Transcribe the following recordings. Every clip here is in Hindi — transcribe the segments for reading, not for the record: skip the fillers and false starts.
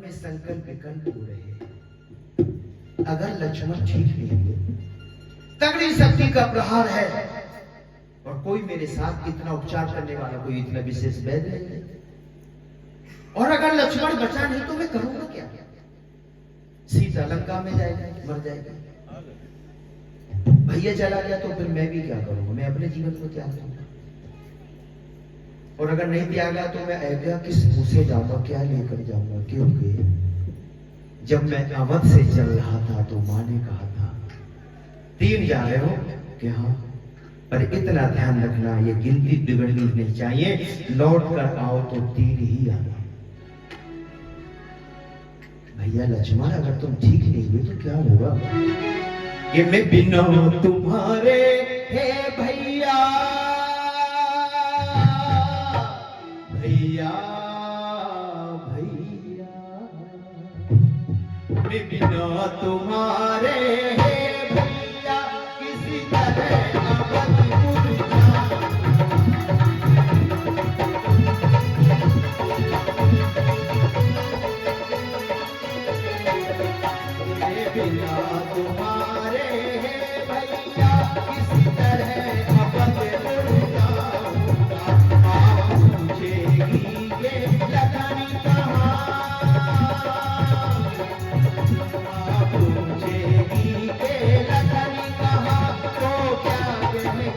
में संकल्प विकल्प हो रहे हैं। अगर लक्ष्मण ठीक नहीं हुए, तगड़ी शक्ति का प्रहार है और कोई मेरे साथ इतना उपचार करने वाला कोई इतना विशेष वैद्य नहीं है, और अगर लक्ष्मण बचा नहीं तो मैं करूंगा क्या? सीता लंका में जाएगी, मर जाएगी। भैया चला गया तो फिर मैं भी क्या करूंगा? मैं अपने जीवन को त्याग दूंगा। और अगर नहीं त्यागा तो मैं अयोध्या किस मुंह से जाऊंगा, क्या लेकर जाऊंगा? क्योंकि जब मैं अवध से चल रहा था तो मां ने कहा था 3 जा रहे हो कि हाँ, पर इतना ध्यान रखना ये गिनती बिगड़नी नहीं चाहिए, लौट कर आओ तो 3 ही आना। भैया लक्ष्मण अगर तुम ठीक नहीं हुए तो क्या होगा? कि मैं बिना तुम्हारे हे भैया, भैया भैया, मैं बिना तुम्हारे हे भैया किसी तरह अवधपुर बिना तुम्हारे हे भैया किसी तरह अवधपुर जाऊंगा। मां पूछेगी ये लगन कहाँ, मां पूछेगी ये लगन कहाँ, तो क्या कह के समझाऊंगा। मां पूछेगी ये लगन कहाँ, तो क्या कह कर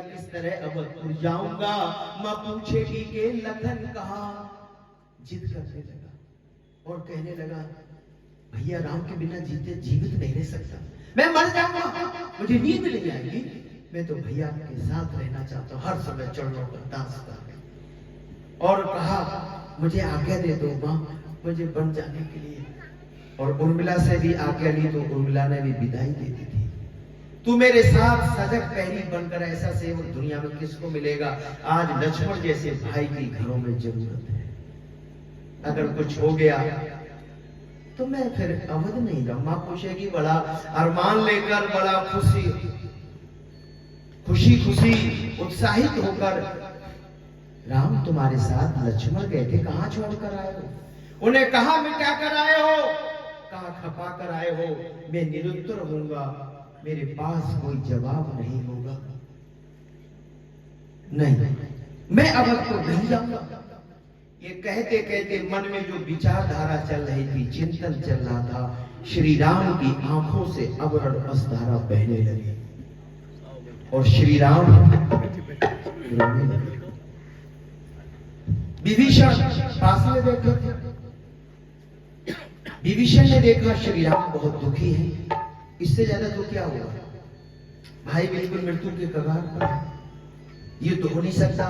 किस तरह अवधपुर जाऊंगा। मां पूछेगी कि लखन कहाँ। जिद करने लगा और कहने लगा भैया राम के बिना जीवित नहीं रह सकता, मैं मर जाऊंगा, मुझे नींद नहीं आएगी, मैं तो भैया के साथ रहना चाहता हूँ, हर समय चढ़ों पर दांसता। और कहा मुझे आज्ञा दे दो मां मुझे बन जाने के लिए। और उर्मिला से भी आज्ञा ली तो उर्मिला ने भी विदाई दे दी थी। तू मेरे साथ सजग पहरी बनकर, ऐसा सेवक दुनिया में किसको मिलेगा? आज लक्ष्मण जैसे भाई की घरों में जरूरत है। अगर कुछ हो गया तो मैं फिर अवध नहीं रहूं। मां पूछेगी बड़ा अरमान लेकर, बड़ा खुशी उत्साहित होकर, राम तुम्हारे साथ लक्ष्मण गए थे, कहां छोड़कर आए हो? उन्हें कहां मिटा कर आए हो, कहां खपा कर आए हो? मैं निरुत्तर होऊंगा, मेरे पास कोई जवाब नहीं होगा। नहीं, मैं अवध को नहीं जाऊंगा। ये कहते कहते मन में जो विचारधारा चल रही थी, चिंतन चल रहा था, श्री राम की आंखों से अवरण अश्रुधारा बहने लगी और श्री राम रोने लगे। विभीषण पास में बैठे थे। विभीषण ने देखा श्री राम बहुत दुखी है, इससे ज्यादा तो क्या हुआ? भाई बिल्कुल मृत्यु के कगार पर है, ये तो हो नहीं सकता।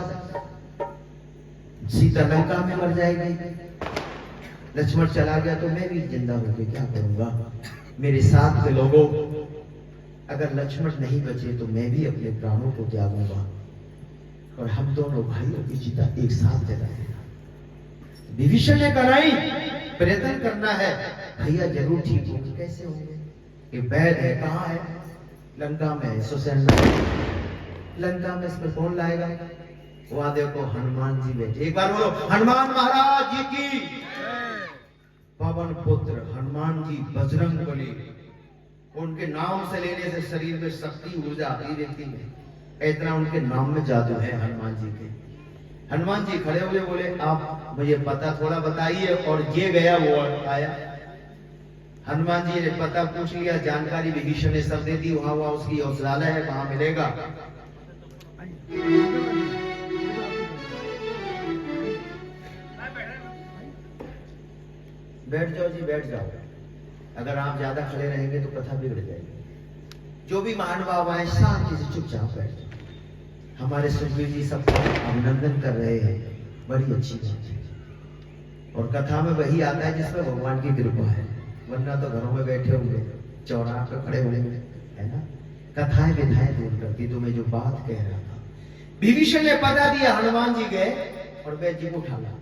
सीता लंका में मर जाएगी, लक्ष्मण चला गया तो मैं भी जिंदा होकर क्या करूंगा? मेरे साथ के लोगों, अगर लक्ष्मण नहीं बचे तो मैं भी अपने प्राणों को त्यागूंगा और हम दोनों भाइयों की चिता एक साथ जलाएंगे। विभीषण ने कहा नहीं, प्रयत्न करना है, भैया जरूर ठीक होंगे। कैसे होंगे? ये वैद्य है, कहाँ है? लंका में है, सुसैन लंका में। इसमें कौन लाएगा? वहां देखो हनुमान जी बैठे। एक बार बोलो हनुमान महाराज जी की। पवन पुत्र हनुमान जी बजरंग बली, उनके नाम से लेने से शरीर में शक्ति ऊर्जा आती व्यक्ति में, इतना उनके नाम में जादू है हनुमान जी के। हनुमान जी खड़े हुए बोले आप मुझे पता थोड़ा बताइए, और ये गया वो आया। हनुमान जी ने पता पूछ लिया, जानकारी विभीषण ने सब दे दी। वहां उसकी औषधालय है, वहां मिलेगा। बैठ जाओ जी, बैठ जाओ। अगर आप ज्यादा खड़े रहेंगे तो कथा बिगड़ जाएगी। जो भी महानुभाव आए शांति से चुपचाप बैठ जाओ। हमारे सुखबीर जी सबका अभिनंदन कर रहे हैं, बड़ी अच्छी बात है। और कथा में वही आता है जिसमें भगवान की कृपा है, वरना तो घरों में बैठे होंगे, चौराहे पे खड़े होंगे, है ना? कथाएं विधाएं दूर करती। तो मैं जो बात कह रहा था, विभीषण ने पता दिया, हनुमान जी गए और वैद्य जी को उठा ला।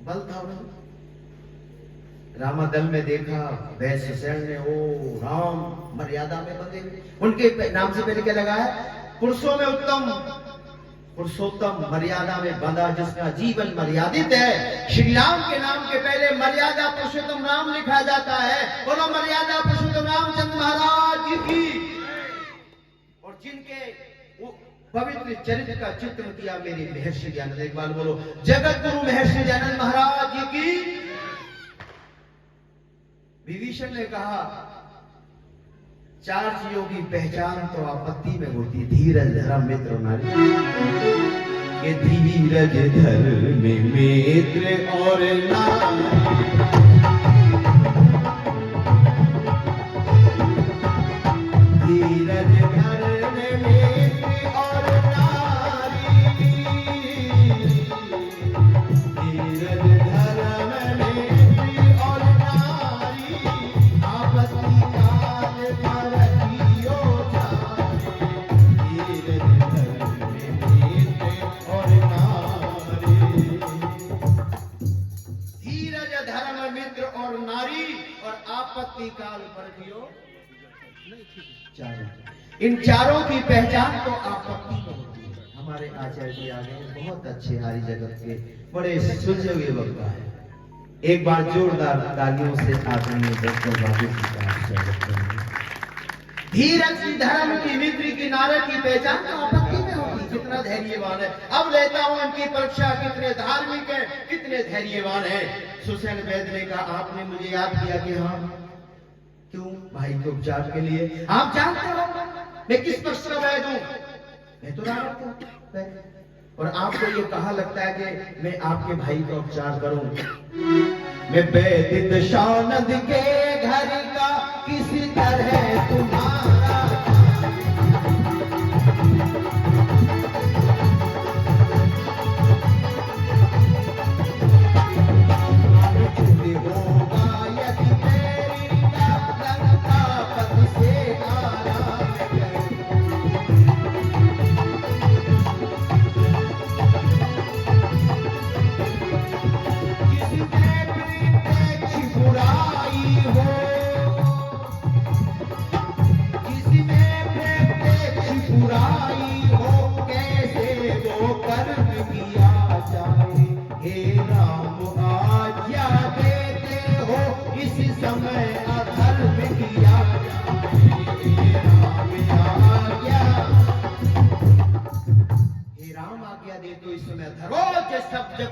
बल था उन्हें, रामादल में देखा वैश्यसेन ने, ओ राम मर्यादा में बंधे, उनके नाम से पहले क्या लगा है? पुरुषों में उत्तम, पुरुषोत्तम मर्यादा में बंधा जिसका जीवन मर्यादित है। श्री राम के नाम के पहले मर्यादा पुरुषोत्तम राम लिखा जाता है। बोलो मर्यादा पुरुषोत्तम रामचंद्र महाराज की। और जिनके पवित्र चरित्र का चित्र किया मेरे महर्षि दयानंद, एक बार बोलो जगत गुरु महर्षि दयानंद महाराज की। विभीषण ने कहा 4 चीजों की पहचान तो आपत्ति में होती है, धीरज धर्म मित्र नारी। ये धीरज धर्म मित्र और नारी, धीरज धर्म मित्र और नारी, धीरज धर्म मित्र और नारी, आपत्ति काल पर कियो जाए, धीरज धर्म मित्र और नारी, धीरज धर्म मित्र और नारी, और आपत्ति काल पर कियो। इन चारों की पहचान तो आपत्ति में होती है। हमारे आचार्य जी आगे बहुत अच्छे हरि जगत के बड़े सुलझे हुए वक्ता है। एक बार जोरदार तालियों से आदरणीय डॉक्टर बाबू जी का स्वागत करेंगे। धीरज की धर्म की मित्र की नारे की पहचान तो आपत्ति में होगी। कितना धैर्यवान है। अब लेता हूं इनकी परीक्षा, कितने धार्मिक है, कितने धैर्यवान है। सुसैन वैद्य ने कहा आपने मुझे याद किया कि हाँ क्यों भाई के उपचार के लिए। आप जानते हो मैं किस पक्ष का वैद्य हूं? मैं तो रावण का वैद्य। और आपको ये कहा लगता है कि मैं आपके भाई का उपचार करूं? मैं वैद्य दशानंद के घर का किसी तरह तुम्हारा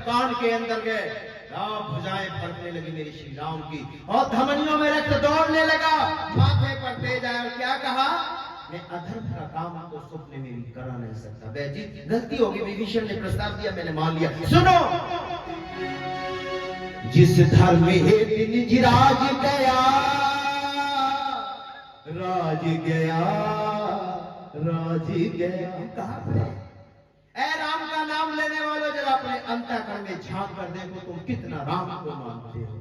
कान के अंदर गए, भुजाएं फड़कने लगी मेरी श्री राम की, और धमनियों में रक्त दौड़ने लगा, माथे पर तेज आया। और क्या कहा? मैं अधर्म का काम तो सपने में भी करा नहीं सकता। वैजी गलती होगी, विभीषण ने प्रस्ताव दिया, मैंने मान लिया। सुनो, जिस धर्म हेतु निज राज गया, राज गया, राज गया। कहा ऐ राम का नाम लेने वालों, जरा अपने अंतःकरण में झांक कर देखो तुम कितना राम को मानते हो।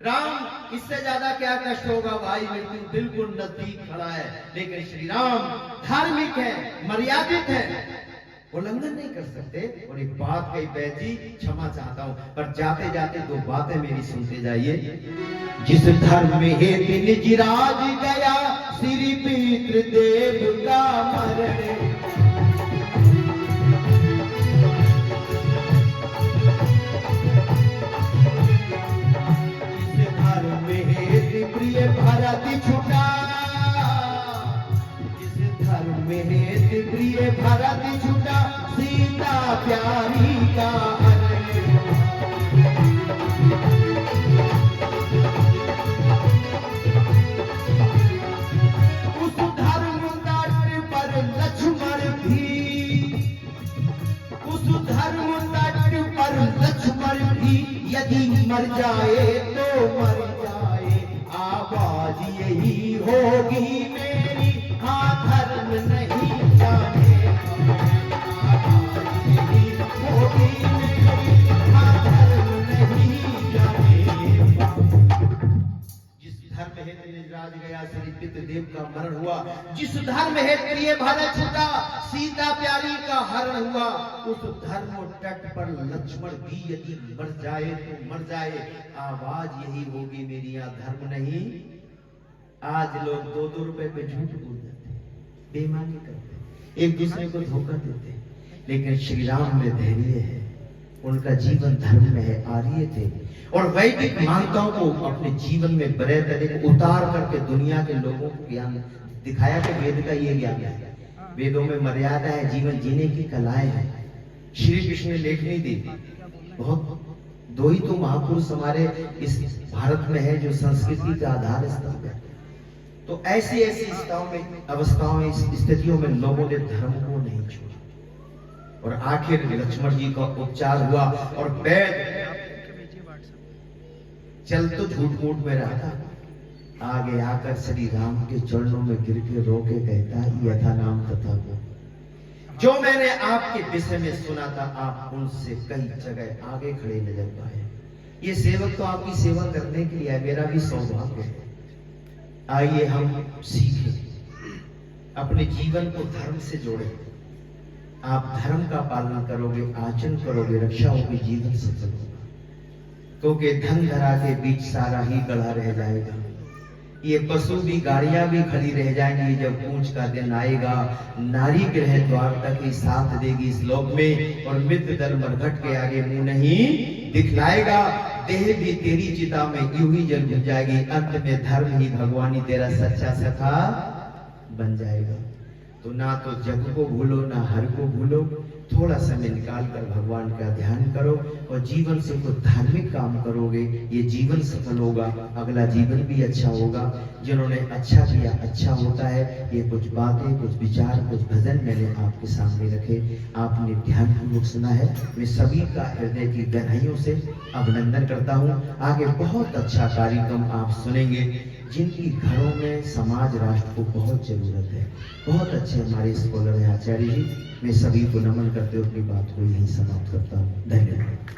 राम इससे ज्यादा क्या कष्ट होगा भाई, मृत्यु बिल्कुल नजदीक खड़ा है। लेकिन श्री राम धार्मिक है, मर्यादित है, उल्लंघन नहीं कर सकते। और एक बात कही बैजी, क्षमा चाहता हूं, पर जाते जाते 2 बातें मेरी सुनते जाइए। जिस धर्म में हेतु निज राज गया, श्री पितृ देव का मरण, प्रिय भरत छुटा, जिस धर्म में हेतु प्रिय भरत छुटा, सीता प्यारी का उस धर्म तट पर लक्ष्मण भी, उस धर्म तट पर लक्ष्मण भी, यदि मर जाए तो मर जाए, आवाज यही होगी मेरी, हाँ धर्म नहीं जाने, आवाज यही होगी मेरी, हाँ धर्म नहीं जाने। जिस धर्म हेतु निज राज गया, श्री पितृदेव का मरण हुआ। जिस धर्म हेतु प्रिय भरत छूटा, सीता प्यारी का हरण हुआ, उस धर्म तट पर लक्ष्मण भी यदि मर जाए तो मर जाए, आवाज यही होगी मेरी यहाँ धर्म नहीं। आज लोग 2-2 रुपए पे झूठ बोल देते, बेईमानी करते, एक दूसरे को धोखा देते, लेकिन श्री राम में धैर्य है, उनका जीवन धर्म में है, आर्य थे और वैदिक मान्यताओं को अपने जीवन में बड़े तरीके उतार करके दुनिया के लोगों को ज्ञान दिखाया कि वेद का ये ज्ञान है, वेदों में मर्यादा है, जीवन जीने की कलाएं हैं। श्री कृष्ण ने लेखनी दी, बहुत 2 ही तो महापुरुष हमारे इस भारत में है जो संस्कृति का आधार स्तंभ है। तो ऐसी अवस्थाओं में स्थितियों में लोगों ने धर्म को नहीं छोड़ा और आखिर लक्ष्मण जी का उपचार हुआ और वैद चल तो झूठ मूठ में रहा था, आगे आकर श्री राम के चरणों में गिर के रो के कहता है यथा नाम तथा गुण, जो मैंने आपके विषय में सुना था आप उनसे कई जगह आगे खड़े नजर पाए। ये सेवक तो आपकी सेवा करने के लिए है, मेरा भी सौभाग्य है। आइए हम सीखें, अपने जीवन को धर्म से जोड़ें। आप धर्म का पालन करोगे, आचरण करोगे, रक्षा होगी, जीवन सफल होगा। क्योंकि धन धरा के बीच सारा ही गढ़ा रह जाएगा, ये पशु भी गाड़ियां भी खड़ी रह जाएंगी। जब पूंछ का दिन आएगा, नारी गृह द्वार तक ही साथ देगी इस लोक में, और मित्र दल मरघट के आगे मुंह नहीं दिखलाएगा। देह भी तेरी चिता में यूं ही जल बुझ जाएगी, अंत में धर्म ही भगवानी तेरा सच्चा सखा बन जाएगा। तो ना तो जग को भूलो, ना हर को भूलो, थोड़ा समय निकाल कर भगवान का ध्यान करो और जीवन से कुछ धार्मिक काम करोगे, ये जीवन सफल होगा, अगला जीवन भी अच्छा होगा। जिन्होंने अच्छा किया अच्छा होता है। ये कुछ बातें, कुछ विचार, कुछ भजन मैंने आपके सामने रखे, आपने ध्यानपूर्वक सुना है। मैं सभी का हृदय की गहराइयों से अभिनंदन करता हूँ। आगे बहुत अच्छा कार्यक्रम आप सुनेंगे, जिनकी घरों में समाज राष्ट्र को बहुत जरूरत है। बहुत अच्छे हमारे स्कॉलर हैं आचार्य जी। मैं सभी को नमन करते हुए अपनी बात को यहीं समाप्त करता हूँ। धन्यवाद।